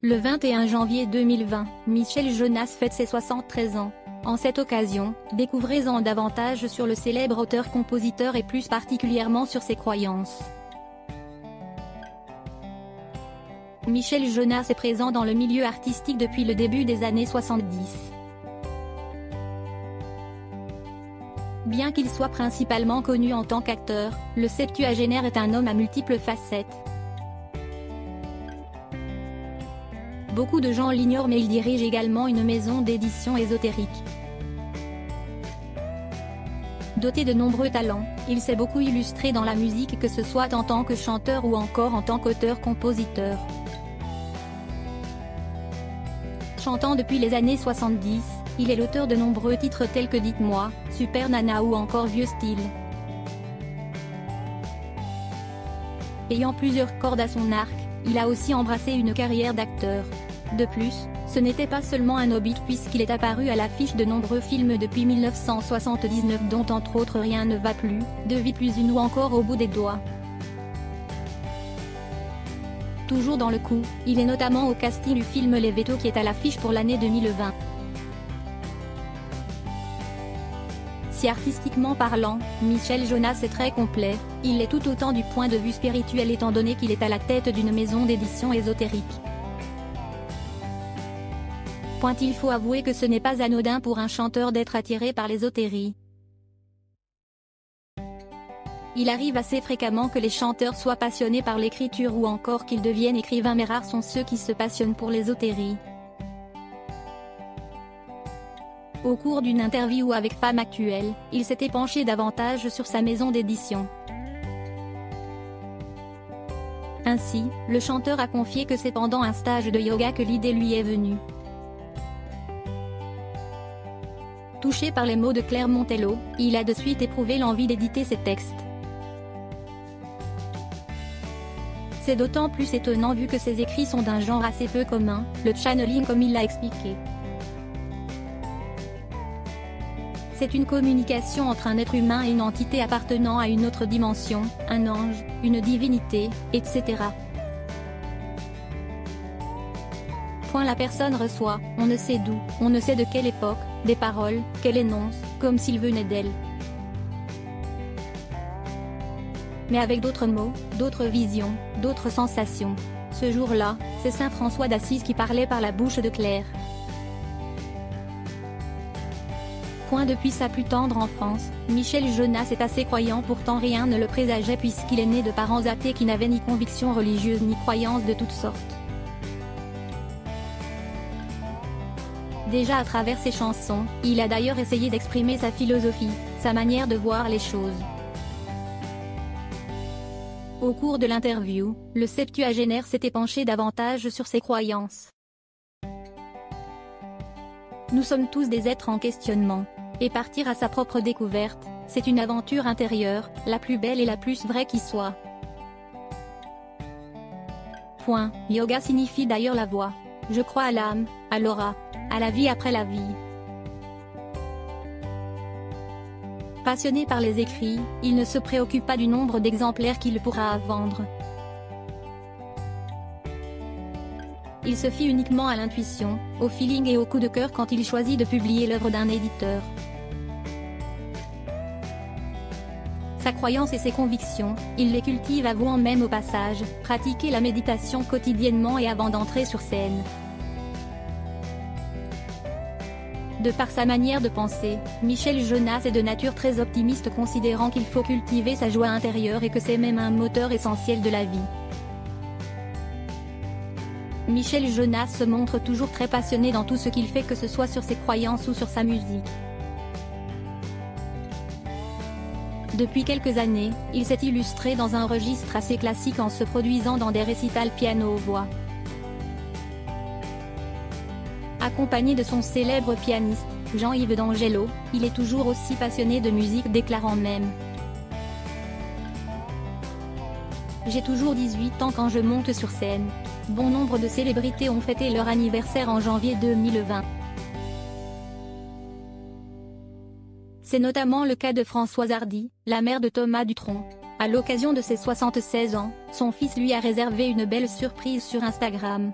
Le 21 janvier 2020, Michel Jonas fête ses 73 ans. En cette occasion, découvrez-en davantage sur le célèbre auteur-compositeur et plus particulièrement sur ses croyances. Michel Jonas est présent dans le milieu artistique depuis le début des années 70. Bien qu'il soit principalement connu en tant qu'acteur, le septuagénaire est un homme à multiples facettes. Beaucoup de gens l'ignorent mais il dirige également une maison d'édition ésotérique. Doté de nombreux talents, il s'est beaucoup illustré dans la musique que ce soit en tant que chanteur ou encore en tant qu'auteur-compositeur. Chantant depuis les années 70, il est l'auteur de nombreux titres tels que Dites-moi, Super Nana ou encore Vieux Style. Ayant plusieurs cordes à son arc, il a aussi embrassé une carrière d'acteur. De plus, ce n'était pas seulement un hobby puisqu'il est apparu à l'affiche de nombreux films depuis 1979 dont entre autres Rien ne va plus, De vie plus une ou encore Au bout des doigts. Toujours dans le coup, il est notamment au casting du film Les Vétos qui est à l'affiche pour l'année 2020. Si artistiquement parlant, Michel Jonas est très complet, il l'est tout autant du point de vue spirituel étant donné qu'il est à la tête d'une maison d'édition ésotérique. Il faut avouer que ce n'est pas anodin pour un chanteur d'être attiré par l'ésotérie. Il arrive assez fréquemment que les chanteurs soient passionnés par l'écriture ou encore qu'ils deviennent écrivains mais rares sont ceux qui se passionnent pour l'ésotérie. Au cours d'une interview avec Femme Actuelle, il s'était penché davantage sur sa maison d'édition. Ainsi, le chanteur a confié que c'est pendant un stage de yoga que l'idée lui est venue. Touché par les mots de Claire Montello, il a de suite éprouvé l'envie d'éditer ses textes. C'est d'autant plus étonnant vu que ses écrits sont d'un genre assez peu commun, le channeling comme il l'a expliqué. C'est une communication entre un être humain et une entité appartenant à une autre dimension, un ange, une divinité, etc. La personne reçoit, on ne sait d'où, on ne sait de quelle époque, des paroles, qu'elle énonce, comme s'il venait d'elle. Mais avec d'autres mots, d'autres visions, d'autres sensations. Ce jour-là, c'est saint François d'Assise qui parlait par la bouche de Claire. Depuis sa plus tendre enfance, Michel Jonas est assez croyant pourtant rien ne le présageait puisqu'il est né de parents athées qui n'avaient ni convictions religieuses ni croyances de toutes sortes. Déjà à travers ses chansons, il a d'ailleurs essayé d'exprimer sa philosophie, sa manière de voir les choses. Au cours de l'interview, le septuagénaire s'était penché davantage sur ses croyances. Nous sommes tous des êtres en questionnement. Et partir à sa propre découverte, c'est une aventure intérieure, la plus belle et la plus vraie qui soit. Yoga signifie d'ailleurs la voie. Je crois à l'âme, à l'aura, à la vie après la vie. Passionné par les écrits, il ne se préoccupe pas du nombre d'exemplaires qu'il pourra vendre. Il se fie uniquement à l'intuition, au feeling et au coup de cœur quand il choisit de publier l'œuvre d'un éditeur. Sa croyance et ses convictions, il les cultive avouant même au passage, pratiquer la méditation quotidiennement et avant d'entrer sur scène. De par sa manière de penser, Michel Jonas est de nature très optimiste considérant qu'il faut cultiver sa joie intérieure et que c'est même un moteur essentiel de la vie. Michel Jonas se montre toujours très passionné dans tout ce qu'il fait que ce soit sur ses croyances ou sur sa musique. Depuis quelques années, il s'est illustré dans un registre assez classique en se produisant dans des récitals piano-voix. Accompagné de son célèbre pianiste, Jean-Yves D'Angelo, il est toujours aussi passionné de musique déclarant même. J'ai toujours 18 ans quand je monte sur scène. Bon nombre de célébrités ont fêté leur anniversaire en janvier 2020. C'est notamment le cas de Françoise Hardy, la mère de Thomas Dutronc. À l'occasion de ses 76 ans, son fils lui a réservé une belle surprise sur Instagram.